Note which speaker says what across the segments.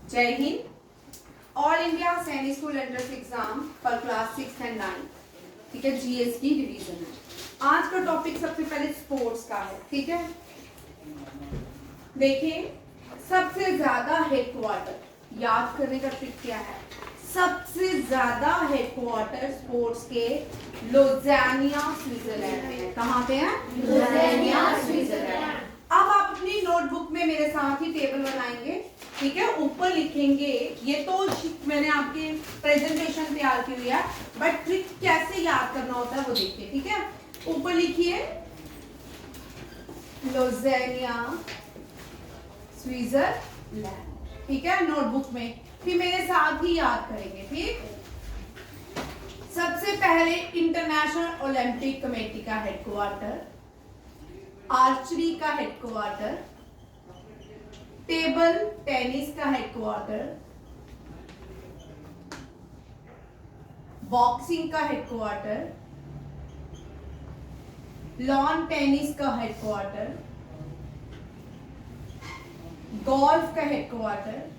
Speaker 1: जय Hind. All India सैनिक school entrance exam for class 6 and 9, ठीक है, जीएस की रिवीजन है। आज का टॉपिक सबसे पहले स्पोर्ट्स का है, ठीक है। देखिए, सबसे ज्यादा हेडक्वार्टर याद करने का ट्रिक क्या है? सबसे ज्यादा हेडक्वार्टर स्पोर्ट्स के लोज़ानिया स्विट्जरलैंड में है। कहाँ पे है? लोज़ानिया स्विट्जरलैंड। अब आप अपनी नोटबुक में मेरे साथ ही टेबल बनाएंगे, ठीक है। ऊपर लिखेंगे, ये तो मैंने आपके प्रेजेंटेशन तैयार की हुई है, बट ट्रिक कैसे याद करना होता है वो देखिए, ठीक है। ऊपर लिखिए लोज़ानिया स्विट्जरलैंड, ठीक है, नोटबुक में। फिर मेरे साथ ही याद करेंगे, ठीक। सबसे पहले इंटरनेशनल ओलंपिक कमेटी का हेडक्वार्टर, आर्चरी का हेडक्वार्टर, टेबल टेनिस का हेडक्वार्टर, बॉक्सिंग का हेडक्वार्टर, लॉन टेनिस का हेडक्वार्टर, गोल्फ का हेडक्वार्टर,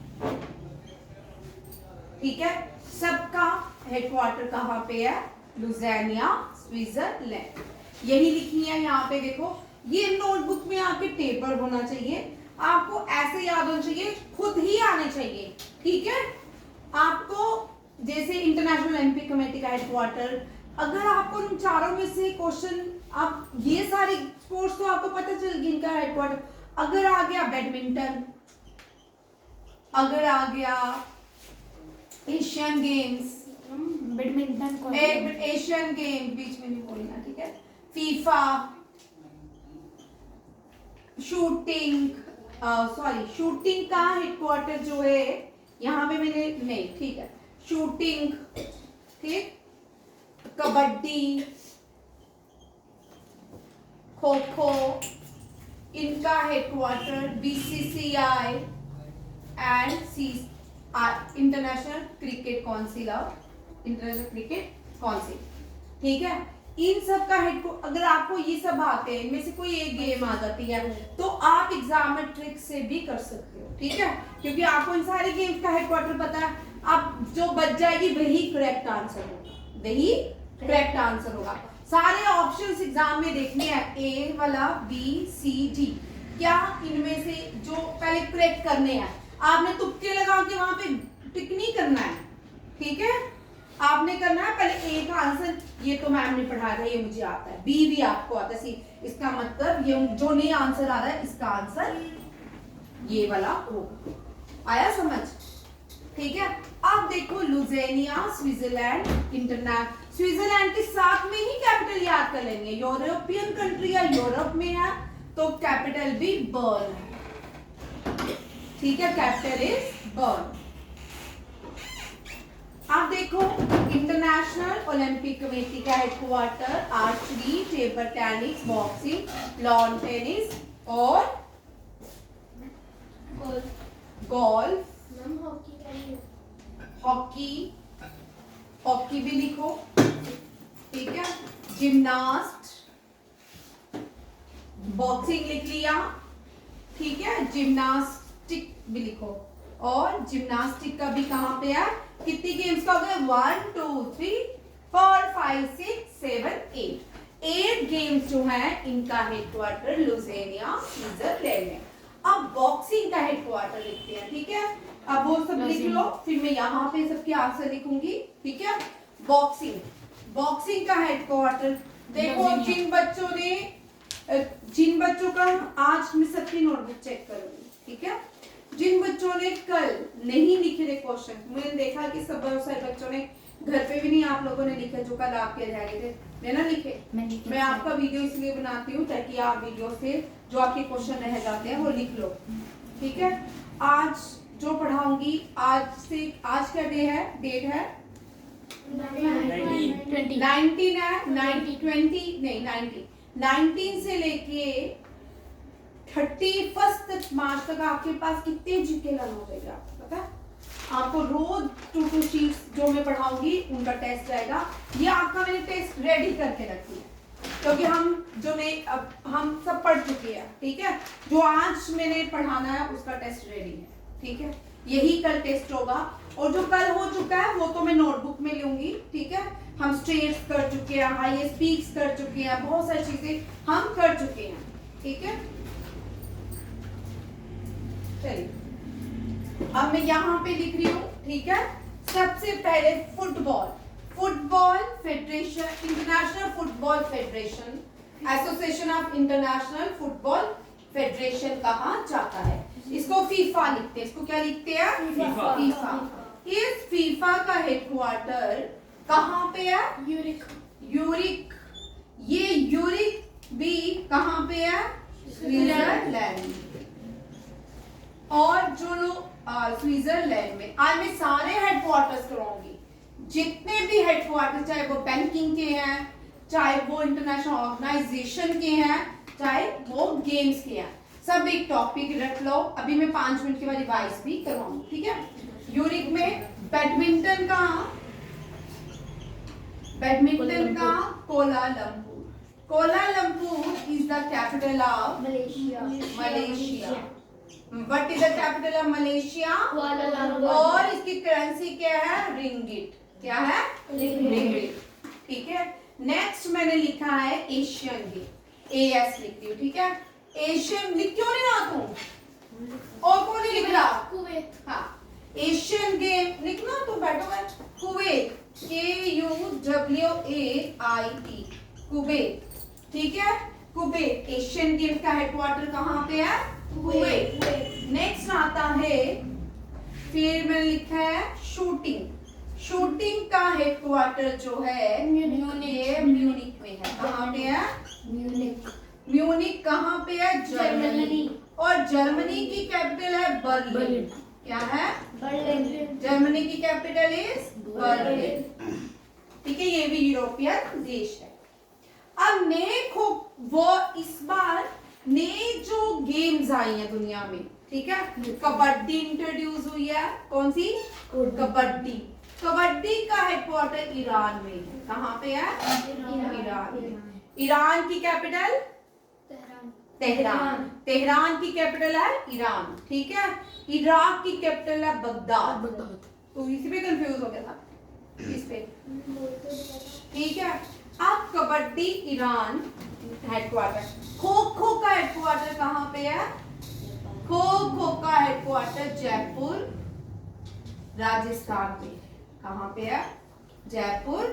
Speaker 1: ठीक है। सबका हेडक्वार्टर कहाँ पे है? लुज़ानिया स्विट्जरलैंड। यही लिखनी है यहाँ पे, देखो ये नोटबुक में आपके टेबल होना चाहिए, आपको ऐसे याद होना चाहिए, खुद ही आने चाहिए, ठीक है। आपको जैसे इंटरनेशनल ओलंपिक कमेटी का हेडक्वार्टर, अगर आपको इन चारों में से क्वेश्चन, आप ये सारी स्पोर्ट्स तो आपको पता चल गई इनका हेडक्वार्टर। अगर आ गया बैडमिंटन, अगर आ गया Asian games,
Speaker 2: badminton
Speaker 1: Asian game बीच में नहीं बोलना, ठीक है। फीफा, शूटिंग, सॉरी शूटिंग का हेडक्वार्टर जो है यहाँ पे मैंने नहीं, ठीक है, शूटिंग, ठीक, कबड्डी, खो खो, इनका headquarter BCCI and international cricket council of international cricket council, ठीक है। इन सब का हेडक्वार्टर, अगर आपको ये सब आते हैं, इनमें से कोई एक गेम आ जाती है तो आप एग्जाम में ट्रिक से भी कर सकते हो, ठीक है, क्योंकि आपको इन सारे गेम्स का हेडक्वार्टर पता है। अब जो बच जाएगी वही करेक्ट आंसर होगा, वही करेक्ट आंसर होगा। सारे ऑप्शंस एग्जाम में देखने हैं, ए वाला, बी सी डी, क्या इनमें से जो पहले करेक्ट करने हैं। आपने तुक्के लगा के वहां पे टिक नहीं करना है, ठीक है। आपने करना है पहले ए का आंसर, ये तो मैम ने पढ़ाया था, ये मुझे आता है, बी भी आपको आता है, सी, इसका मतलब ये जो नहीं आंसर आ रहा है इसका आंसर ये वाला होगा। आया समझ? ठीक है। अब देखो लुज़ानिया स्विट्जरलैंड, इंटरनेशनल, स्विट्जरलैंड के साथ में ही कैपिटल याद कर लेंगे। यूरोपियन कंट्री या यूरोप में है तो कैपिटल भी बर्न है, ठीक है, कैपिटल इज बर्न। अब देखो इंटरनेशनल ओलंपिक कमेटी का headquarter, archery, table tennis, boxing, lawn tennis और गोल्फ, हॉकी, हॉकी भी लिखो, ठीक है, जिम्नास्ट, बॉक्सिंग लिख लिया, ठीक है, जिम्नास्टिक भी लिखो, और जिम्नास्टिक का भी कहाँ पे है? कितनी गेम्स का हो गया? 1 2 3 4 5 6 7 8 गेम्स जो है इनका हेडक्वार्टर लुज़ानिया स्विट्जरलैंड है। अब बॉक्सिंग का हेडक्वार्टर लिखते हैं, ठीक है। अब वो सब लिख लो, फिर मैं यहाँ पे सबके आंसर लिखूंगी, ठीक है। बॉक्सिंग, बॉक्सिंग का हेडक्वार्टर देखो, जिन बच्चों का आज मैं सबकी नोटबुक चेक करूंगी, ठीक है। जिन बच्चों ने कल नहीं लिखे थे क्वेश्चन, मैंने देखा कि सब बहुत सारे बच्चों ने घर पे भी नहीं आप लोगों ने लिखे, जो कल आपके रह गए थे, मैं ना लिखे। मैं आपका वीडियो इसलिए बनाती हूँ ताकि आप वीडियो से जो आपके क्वेश्चन रह जाते हैं वो लिख लो, ठीक है। आज जो पढ़ाऊंगी, आज से, आज क्या डे है? डेट है 19 है, 19 से लेके 31 मार्च तक आपके पास कितने जीके लर्न हो जाएगा पता है? आपको रोज 2 शीट्स जो मैं पढ़ाऊंगी उनका टेस्ट आएगा। ये आपका मैंने टेस्ट रेडी करके रखी है, क्योंकि हम सब पढ़ चुके हैं, ठीक है। जो आज मैंने पढ़ाना है उसका टेस्ट रेडी है, ठीक है। यही कल टेस्ट होगा, और जो कल हो चुका है वो तो मैं नोटबुक में लूंगी, ठीक है। हम स्ट्रेट्स कर चुके हैं, हाईएस्ट पीक्स कर चुके हैं, बहुत सारी चीजें हम कर चुके हैं, ठीक है। चलिए अब मैं यहाँ पे लिख रही हूँ, ठीक है। सबसे पहले football federation, international football federation, association of international football federation कहाँ जाता है? इसको फीफा लिखते हैं। इसको क्या लिखते हैं? फीफा। इस फीफा का हेडक्वार्टर कहाँ पे है? यूरिक। ये यूरिक भी कहाँ पे है? स्विट्जरलैंड। और जो लोग स्विट्जरलैंड में, आज मैं सारे हेडक्वार्टर्स कराऊंगी, जितने भी हेडक्वार्टर, चाहे वो बैंकिंग के हैं, चाहे वो इंटरनेशनल ऑर्गेनाइजेशन के हैं, चाहे वो गेम्स के हैं, सब एक टॉपिक रख लो। अभी मैं 5 मिनट के बाद रिवाइज भी करवाऊंगी, ठीक है। यूरिक में बैडमिंटन का Kuala Lumpur is the capital of Malaysia. What is the capital of Malaysia? और इसकी करेंसी क्या है? रिंगिट। क्या है? रिंगिट। ठीक है। नेक्स्ट मैंने लिखा है एशियन गेम, AS लिख रही हूँ, ठीक है। एशियन लिख क्यों नहीं रहा तू? और कौन नहीं लिख रहा? कुवैत। हाँ, एशियन गेम लिखना, तो बैठो है। कुवैत, KUWAIT, कुवैत, ठीक है। कुवैत एशियन गेम का हेडक्वार्टर कहाँ पे है? कुवैत। नेक्स्ट आता है, फिर मैंने लिखा है शूटिंग का हेडक्वार्टर जो है म्यूनिक में है। कहाँ पे है? म्यूनिक कहाँ पे है? जर्मनी। और जर्मनी की कैपिटल है बर्लिन। क्या है? बर्लिन। जर्मनी की कैपिटल इज बर्लिन, ठीक है। ये भी यूरोपियन देश है। अब इस बार नए जो गेम्स आई हैं दुनिया में, ठीक है। कबड्डी इंट्रोड्यूस हुई है। कौन सी? कबड्डी का हेडक्वार्टर ईरान में है। कहाँ पे है? ईरान। ईरान की कैपिटल तेहरान की कैपिटल है ईरान, ठीक है। इराक की कैपिटल है बगदाद। तो इसी पे कंफ्यूज हो गया था, इस पे, ठीक है। अब कबड्डी ईरान हेडक्वार्टर। खो खो का हेडक्वार्टर कहाँ पे है? खो खो का हेडक्वार्टर जयपुर राजस्थान में। कहाँ पे है? जयपुर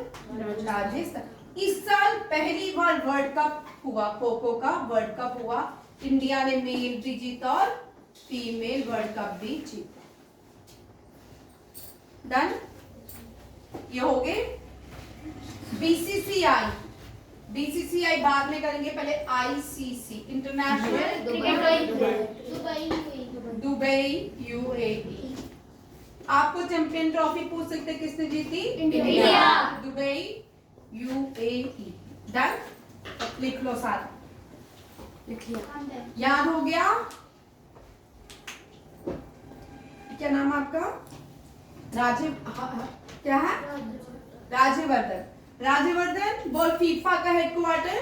Speaker 1: राजस्थान। इस साल पहली बार वर्ल्ड कप हुआ, खो खो का वर्ल्ड कप हुआ। इंडिया ने मेल भी जीता और फीमेल वर्ल्ड कप भी जीता। डन, ये हो गए। बीसीसीआई बाद में करेंगे, पहले ICC, इंटरनेशनल दुबई UAE। आपको चैंपियन ट्रॉफी पूछ सकते किसने जीती? इंडिया। Dubai UAE। डन, लिख लो साथ, लिख लिया, याद हो गया। क्या नाम है आपका? क्या है? राजवर्धन। बोल, फीफा का हेडक्वार्टर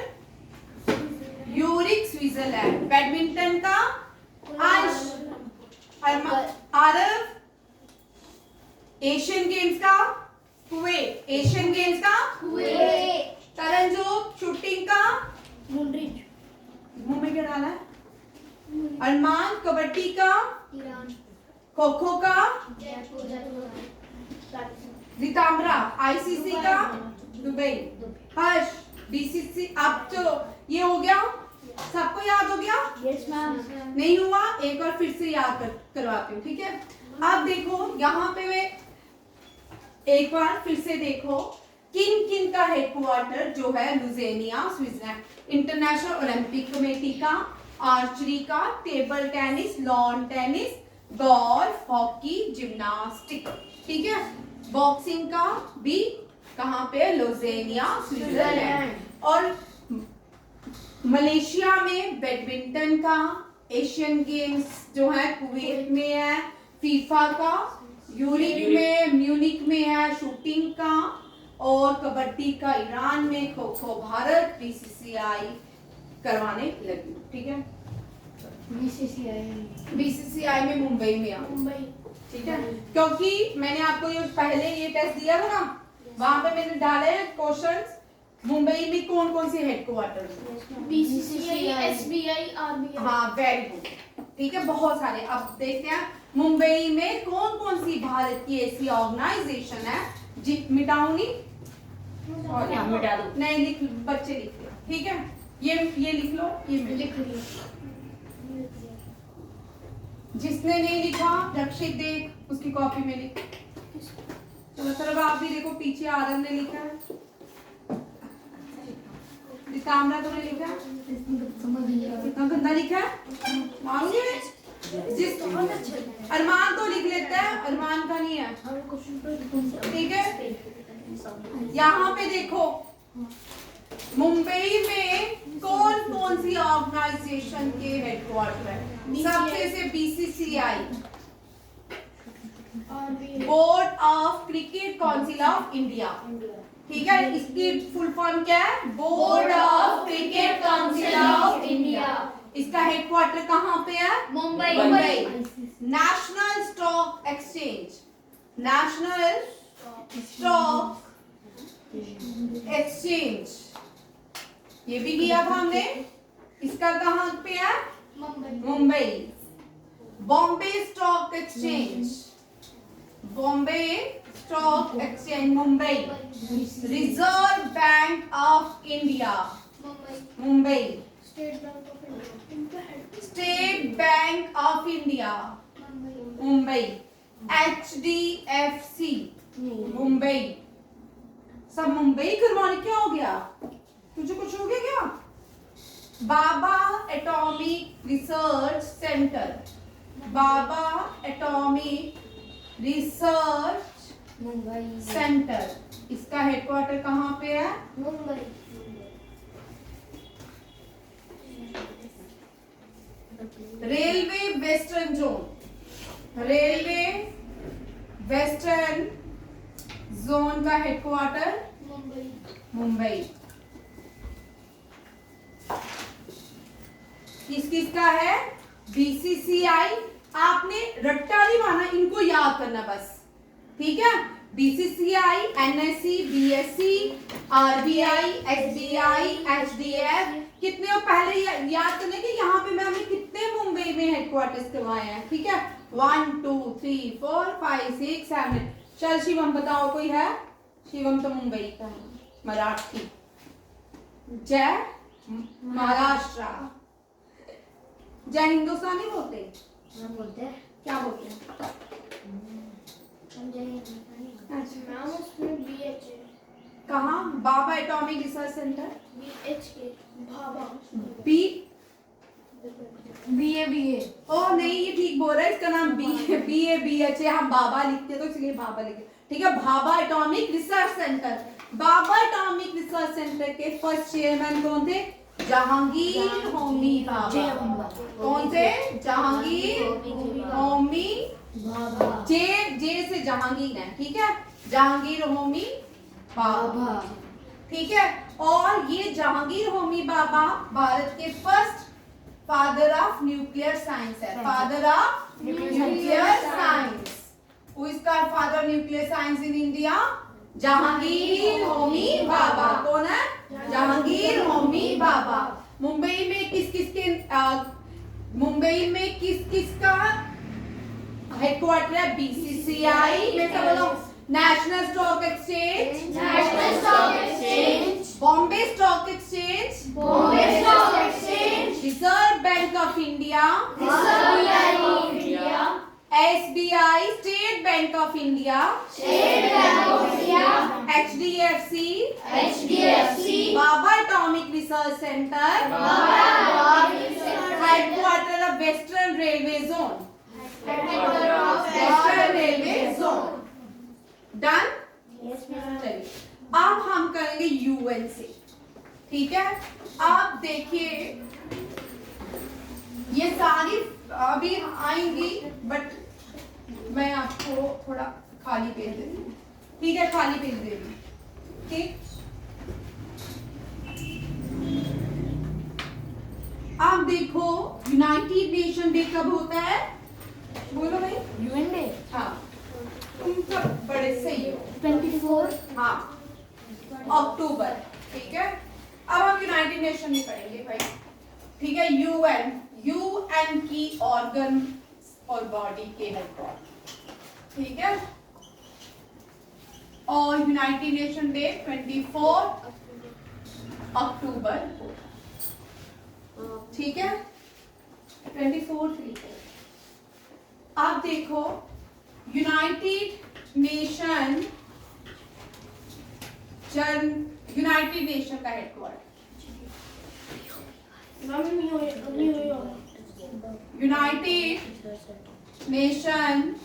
Speaker 1: यूरिक स्विट्जरलैंड। बैडमिंटन का अरब। एशियन गेम्स का कुवैत। तरंजोग शूटिंग का मुंह में क्या डाला है? अरमान। कबड्डी का खो खो का रिताम्बरा। ICC का दुबई। हर्ष BCC। अब तो ये हो गया, सबको याद हो गया?
Speaker 2: Yes ma'am.
Speaker 1: नहीं हुआ? एक बार फिर से याद करवाती हूँ, ठीक है। अब देखो यहाँ पे मैं एक बार फिर से देखो, किन का हेडक्वार्टर जो है लुज़ेनिया स्विट्जरलैंड। इंटरनेशनल ओलंपिक कमेटी का, आर्चरी का, table tennis, lawn tennis, golf, hockey, gymnastic, ठीक है। बॉक्सिंग का भी कहाँ पे? लुज़ेनिया स्विट्जरलैंड। और मलेशिया में बैडमिंटन का, एशियन गेम्स जो है कुवैत में है, फीफा का यूरिक में, म्यूनिक में है शूटिंग का, और कबड्डी का ईरान में, खो खो भारत, BCCI करवाने लगी, ठीक है। BCCI में मुंबई में आ, ठीक है, क्योंकि मैंने आपको ये पहले ये टेस्ट दिया था ना, वहां पे मैंने डाले क्वेश्चंस मुंबई में कौन कौन सी हेडक्वार्टर,
Speaker 2: बीसीसीआई, एसबीआई, आरबीआई।
Speaker 1: हाँ वेरी गुड, ठीक है, बहुत सारे। अब देखते हैं मुंबई में कौन कौन सी भारत की ऐसी ऑर्गेनाइजेशन है जी, मिटाऊं नहीं,
Speaker 3: मिटा दो।
Speaker 1: नहीं लिख, बच्चे लिख लो, ठीक है, ये लिख लो, ये मैं
Speaker 2: लिख लिया।
Speaker 1: जिसने नहीं लिखा रक्षित देख उसकी कॉपी में लिख। चलो सर आप भी देखो, पीछे आदम ने लिखा है, तामरा तुमने लिखा है,
Speaker 2: समझ लिया।
Speaker 1: कितना गंदा लिखा है मालूम, जिस अरमान तो लिख लेता है, अरमान का नहीं है, ठीक है। यहाँ पे देखो मुंबई में कौन कौन सी ऑर्गेनाइजेशन के हेडक्वार्टर है, सबसे से BCCI, board of cricket council of India, ठीक है, इसकी फुल फॉर्म क्या है, board of cricket council of India. इसका हेडक्वार्टर कहाँ पे है, Mumbai. National stock exchange, national stock exchange, ये भी किया था हमने, इसका कहाँ पे है, Mumbai. Bombay stock exchange, Bombay stock exchange Mumbai. Reserve bank of India, Mumbai. State bank of India, Mumbai. HDFC, Mumbai. सब मुंबई करवाने, क्या हो गया तुझे, कुछ हो गया क्या। बाबा एटॉमिक रिसर्च सेंटर, बाबा एटॉमिक रिसर्च सेंटर, इसका हेडक्वार्टर कहाँ पे है,
Speaker 2: Mumbai.
Speaker 1: Railway western zone, railway western zone का हेडक्वार्टर मुंबई। किस किस का है, बीसीसीआई, आपने रट्टा नहीं मारना, इनको याद करना बस, ठीक है। BCCI, NSC, BSc, RBI, SBI, HDF, कितने और पहले याद करने के, यहाँ पे मैंने कितने मुंबई में हेडक्वार्टर्स करवाए हैं, ठीक है, 1 2 3 4 5 6 7। चल शिवम बताओ, कोई है, शिवम तो मुंबई का है, मराठी। जय महाराष्ट्र, जय हिंदुस्तान नहीं बोलते, क्या बोलते हैं, कहाँ, Bhabha atomic research centre, B
Speaker 2: BA.
Speaker 1: ओ नहीं ये ठीक बोल रहा है, इसका नाम BABH है, हम बाबा लिखते तो इसलिए बाबा लिखे, ठीक है। भाभा एटॉमिक रिसर्च सेंटर, बाबा एटॉमिक रिसर्च सेंटर के फर्स्ट चेयरमैन कौन थे, जहांगीर होमी भाभा। कौन थे, जहांगीर होमी भाभा, जे से जहांगीर है, ठीक है, जहांगीर होमी भाभा, ठीक है। और ये जहांगीर होमी भाभा भारत के first father of nuclear science है, father of nuclear science. Who is called father of nuclear science in India, Jehangir Homi Bhabha. कौन है, जहांगीर होमी भाभा। मुंबई में किस किस का हेडक्वार्टर है, बीसीसीआई में, सब बोलो, national stock exchange, Bombay stock exchange, reserve bank of India, SBI, state bank of India, HDFC, Baba atomic research centre, headquarter of western railway zone, western railway zone. Done. चलिए अब हम करेंगे UN से, ठीक है। आप देखिए ये सारी अभी आएंगी, बट मैं आपको थोड़ा खाली पेज दे दूँ, ठीक है, खाली पेज दे दूँ, ठीक। अब देखो यूनाइटेड नेशन डे कब होता है, बोलो भाई,
Speaker 2: UN डे,
Speaker 1: हाँ हाँ अक्टूबर, ठीक है। अब हम यूनाइटेड नेशन में पढ़ेंगे भाई, ठीक है। यूएन की ऑर्गन और बॉडी के हेडक्वार्टर, ठीक है। और यूनाइटेड नेशन डे 24 अक्टूबर, ठीक है। 24 अब देखो यूनाइटेड नेशन का हेडक्वार्टर यूनाइटेड नेशन।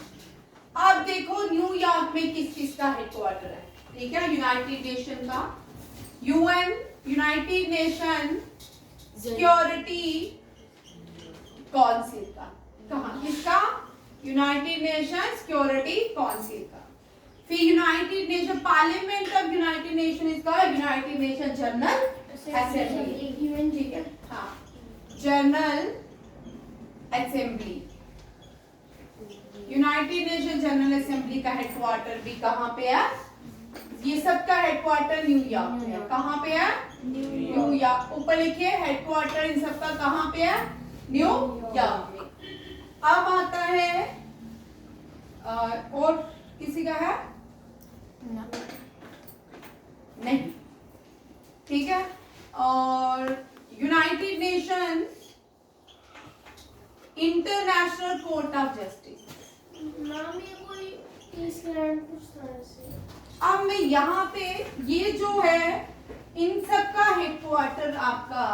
Speaker 1: अब देखो न्यूयॉर्क में किस किस का हेडक्वार्टर है, ठीक है। यूनाइटेड नेशन का, UN United nation security council का, कहाँ किसका, यूनाइटेड नेशन सिक्योरिटी काउंसिल का। फिर United nation parliament of United nation इसका यूनाइटेड नेशन जनरल असेंबली, ठीक है। हाँ general assembly, United nation general assembly का हेडक्वार्टर भी कहाँ पे है, ये सब का हेडक्वार्टर न्यूयॉर्क में है। कहाँ पे है, न्यूयॉर्क। ऊपर लिखिए हेडक्वार्टर इन सब का कहाँ पे है, न्यूयॉर्क में। अब आता है और किसी का है नहीं, ठीक है। और United Nation International Court of justice,
Speaker 2: नाम ये कोई ईस्टलैंड कुछ तरह से।
Speaker 1: अब मैं यहाँ पे ये जो है इन सब का हेडक्वार्टर आपका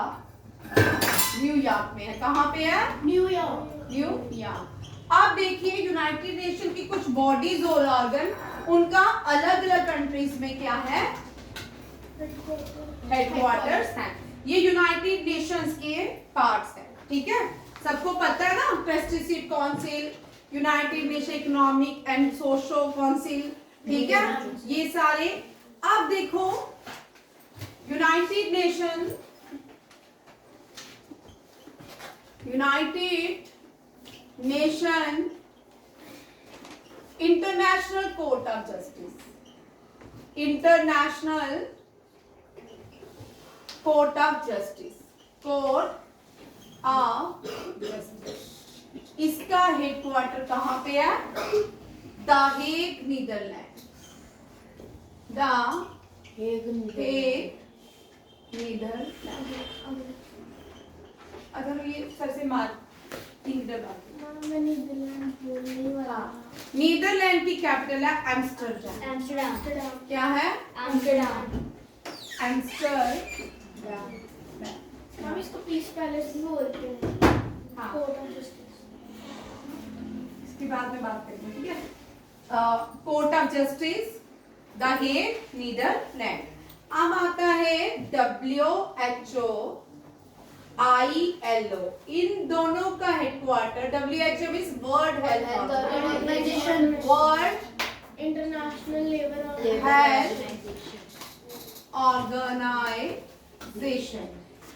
Speaker 1: न्यूयॉर्क में है। कहाँ पे है, न्यूयॉर्क। आप देखिए यूनाइटेड नेशन की कुछ बॉडीज और ऑर्गन उनका अलग अलग कंट्रीज में क्या है, हेडक्वार्टर्स हैं। ये यूनाइटेड नेशंस के पार्ट्स हैं, ठीक है। सबको पता है ना, prestigious council, United Nation Economic and Social Council, ठीक है, ये सारे। अब देखो United Nation International Court of Justice, International Court of Justice, Court of Justice, इसका हेडक्वार्टर कहाँ पे है, the Hague Netherland, the Hague Netherland. अगर ये सर से मार नीदरलैंड की कैपिटल है एम्स्टर्डम। क्या है, एम्स्टर्डम।
Speaker 2: हम इसको पीस पैलेस भी बोलते हैं।
Speaker 1: हाँ।
Speaker 2: Court of Justice.
Speaker 1: इसके बाद में बात करेंगे, ठीक है। Court of Justice the Hague Netherland. अब आता है WHO ILO, इन दोनों का headquarter, WHO means World Health Organisation, World
Speaker 2: International Labour
Speaker 1: Health Organisation,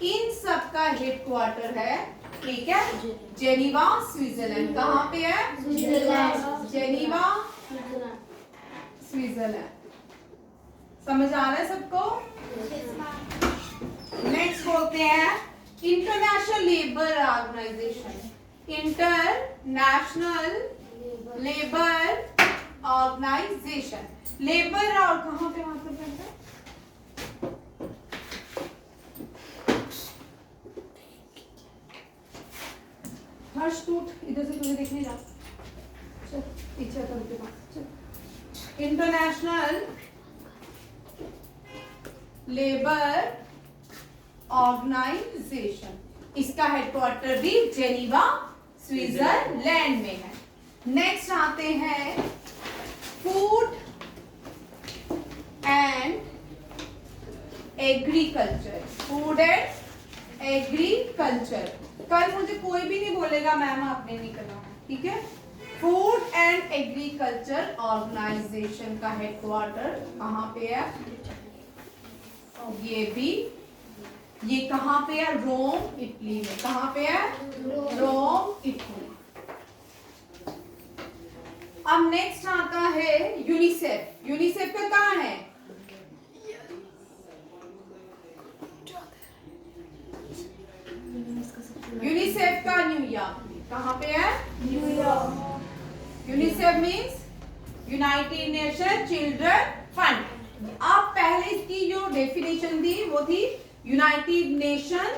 Speaker 1: इन सब का हेडक्वार्टर है, ठीक है, जेनीवा स्विट्जरलैंड। कहाँ पे है, जेनीवा स्विट्जरलैंड। समझ आ रहा है सबको। नेक्स्ट बोलते हैं international labour organisation, international labour organisation. Labour और कहाँ पे मतलब करता है, हर्ष टूट इधर से तुम्हें देखने जा, चल पीछे तो उनके पास चल। इंटरनेशनल लेबर ऑर्गेनाइजेशन, इसका हेडक्वार्टर भी जेनीवा स्विट्जरलैंड में है। नेक्स्ट आते हैं food and agriculture, food and agriculture. कल मुझे कोई भी नहीं बोलेगा मैम आपने नहीं करना, ठीक है। फूड एंड एग्रीकल्चर ऑर्गेनाइजेशन का हेडक्वार्टर कहाँ पे है, ये भी, ये कहाँ पे है, रोम इटली में। कहाँ पे है, रोम इटली। अब नेक्स्ट आता है यूनिसेफ। यूनिसेफ का कहाँ है? यूनिसेफ का न्यूयॉर्क में। कहाँ पे है? New York. UNICEF means United Nation Children Fund. आप पहले इसकी जो डेफिनेशन थी वो थी United Nation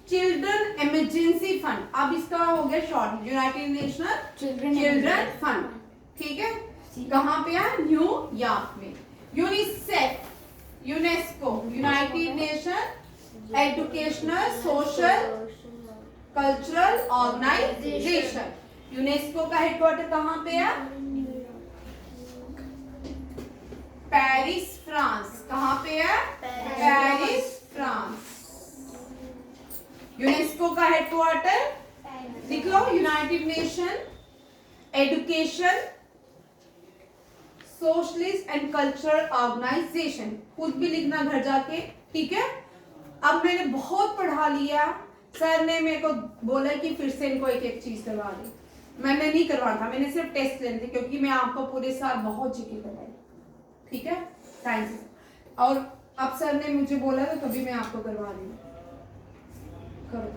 Speaker 1: Children Emergency Fund. अब इसका हो गया short United Nation Children Fund. ठीक है, कहाँ पे है? न्यूयॉर्क में। UNICEF UNESCO United Nation Educational Social Cultural Organisation. UNESCO का हेडक्वार्टर कहाँ पे है? Paris France. कहाँ पे है? Paris France. यूनेस्को का हेडक्वार्टर लिख लो, United Nation Education socialist and cultural organisation. खुद भी लिखना घर जाके, ठीक है। अब मैंने बहुत पढ़ा लिया, सर ने मेरे को बोला कि फिर से इनको एक एक चीज करवा दी। मैंने नहीं करवाना था, मैंने सिर्फ टेस्ट लेने थे, क्योंकि मैं आपको पूरे साल बहुत जीके कराई। ठीक है, साइंस। और अब सर ने मुझे बोला तो तभी मैं आपको करवा दी। करो।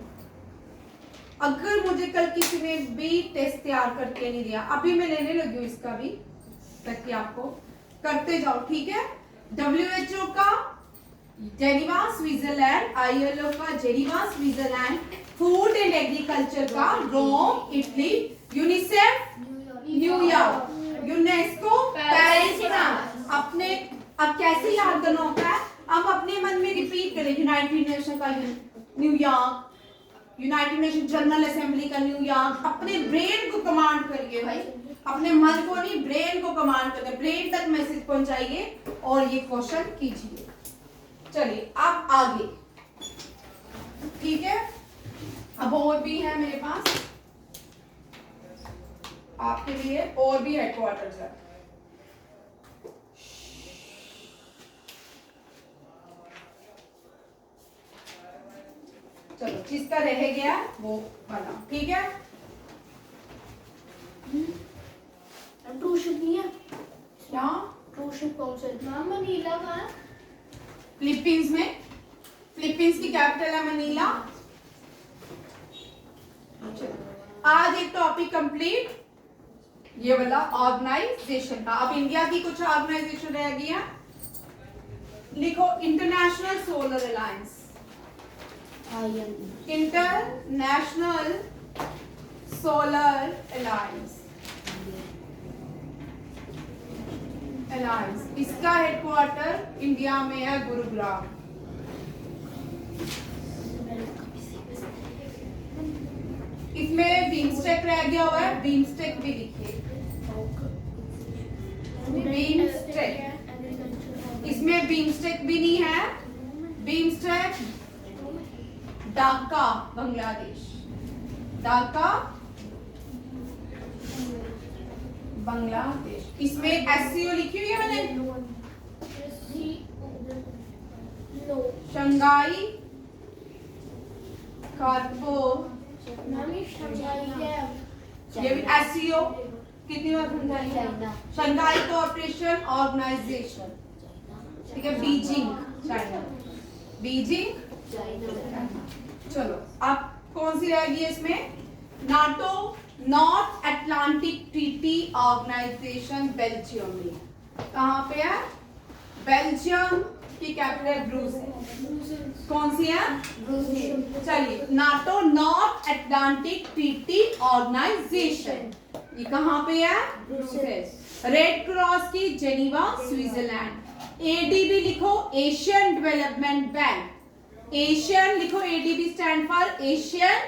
Speaker 1: अगर मुझे कल किसी ने भी टेस्ट तैयार करके नहीं दिया, अभी मैं लेने लगी हूँ इसका भी, ताकि आपको करते जाओ। ठीक है। WHO का जेनीवा स्विट्जरलैंड, ILO का Geneva Switzerland, food and agriculture का Rome Italy, UNICEF New York, UNESCO Paris France. अपने अब कैसे याद करना होता है? अब अपने मन में रिपीट करें, यूनाइटेड नेशन का New York, United nation general assembly का न्यूयॉर्क। अपने ब्रेन को कमांड करिए भाई, अपने मन को नहीं, ब्रेन को कमांड करके ब्रेन तक मैसेज पहुंचाइए और ये क्वेश्चन कीजिए। चलिए अब आगे, ठीक है। अब और भी है मेरे पास आपके लिए, और भी हेडक्वार्टर्स है। चलो, जिसका रह गया वो बना, ठीक है।
Speaker 2: ट्रू शिप नहीं है
Speaker 1: क्या?
Speaker 2: ट्रू शिप कौन सा? मैम मनीला का है।
Speaker 1: फिलीपींस में, फिलीपींस की कैपिटल है मनीला। आज एक टॉपिक कंप्लीट, ये वाला ऑर्गेनाइजेशन का। अब इंडिया की कुछ ऑर्गेनाइजेशन रह गई है। लिखो, international solar alliance. International solar alliance, इसका हेडक्वार्टर इंडिया में है गुरुग्राम। इसमें बीमस्टेक रह गया हुआ है, बीमस्टेक भी लिखिए। बीमस्टेक, इसमें बीमस्टेक भी नहीं है। बीमस्टेक ढाका बांग्लादेश, ढाका बांग्लादेश। इसमें SCO लिखी हुई है मैंने, शंघाई कार्पो, ये भी SCO कितनी बार समझाई? शंघाई कोऑपरेशन ऑर्गेनाइजेशन, ठीक है। बीजिंग चाइना, बीजिंग चलो, अब कौन सी रहेगी इसमें? NATO North Atlantic Treaty Organisation Belgium में। कहाँ पे है? बेल्जियम की कैपिटल ब्रुसेल्स। कौन सी है? चलिए, NATO North Atlantic Treaty Organisation, ये कहाँ पे है? ब्रुसेल्स। रेड क्रॉस की जेनीवा स्विट्जरलैंड। ADB लिखो, एशियन डेवलपमेंट बैंक। एशियन लिखो, ADB stand for Asian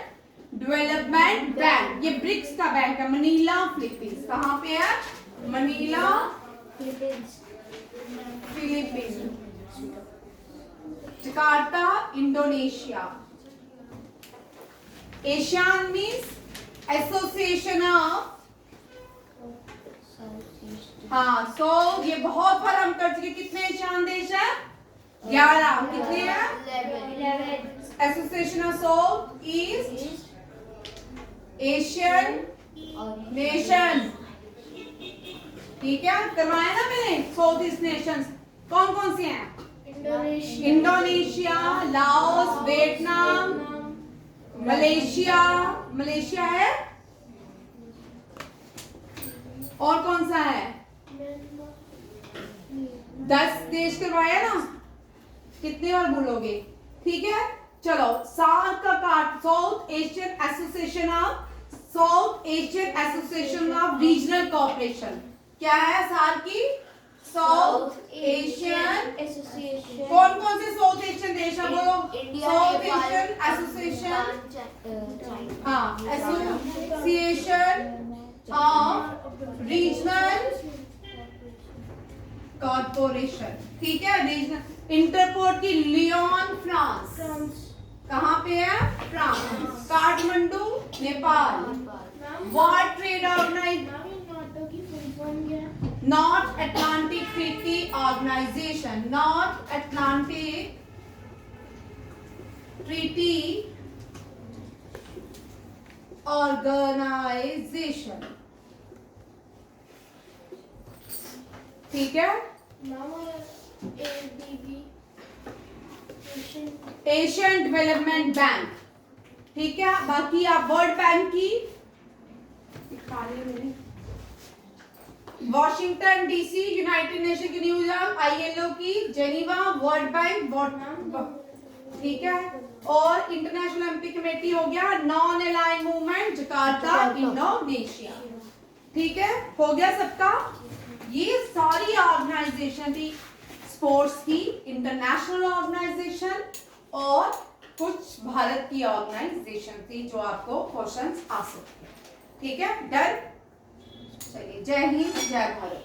Speaker 1: Development Bank. ये ब्रिक्स का बैंक है। मनीला फिलीपींस, कहाँ पे है? Manila Philippines. Jakarta Indonesia. ASEAN means association of, हाँ, सो ये बहुत बार हम कर चुके। कितने एशियान देश है? 11। कितने हैं? Association of south east Asian nation, ठीक है, करवाया ना मैंने साउथ ईस्ट नेशंस कौन कौन से हैं? Indonesia, Laos, Vietnam, Malaysia, Malaysia है, और कौन सा है? 10 देश करवाया ना, कितने और भूलोगे? ठीक है, चलो सार्क का card, south Asian association of regional cooperation, क्या है सार्क की? South Asian,
Speaker 2: association.
Speaker 1: कौन कौन से साउथ एशियन देश है बोलो?
Speaker 3: India,
Speaker 1: south
Speaker 3: Nepal,
Speaker 1: Asian association,
Speaker 3: China.
Speaker 1: हाँ, एसोसिएशन ऑफ रीजनल कॉर्पोरेशन, ठीक है, रीजनल। इंटरपोर्ट की लियोन फ्रांस, कहाँ पे है? France. Kathmandu Nepal. World Trade North Atlantic Treaty Organisation, North Atlantic Treaty Organisation, ठीक है। एशियन डेवलपमेंट बैंक, ठीक है। बाकी आप वर्ल्ड बैंक की, वॉशिंगटन डीसी यूनाइटेड नेशन की, न्यूयॉर्क ILO की, जेनीवा वर्ल्ड बैंक, ठीक है। और इंटरनेशनल ओलंपिक कमेटी हो गया, non aligned movement Jakarta Indonesia, ठीक है, हो गया सबका। ये सारी ऑर्गेनाइजेशन थी स्पोर्ट्स की, इंटरनेशनल ऑर्गेनाइजेशन और कुछ भारत की ऑर्गेनाइजेशन थी जो आपको क्वेश्चंस आ सकते हैं, ठीक है, डन। चलिए, जय हिंद, जय भारत।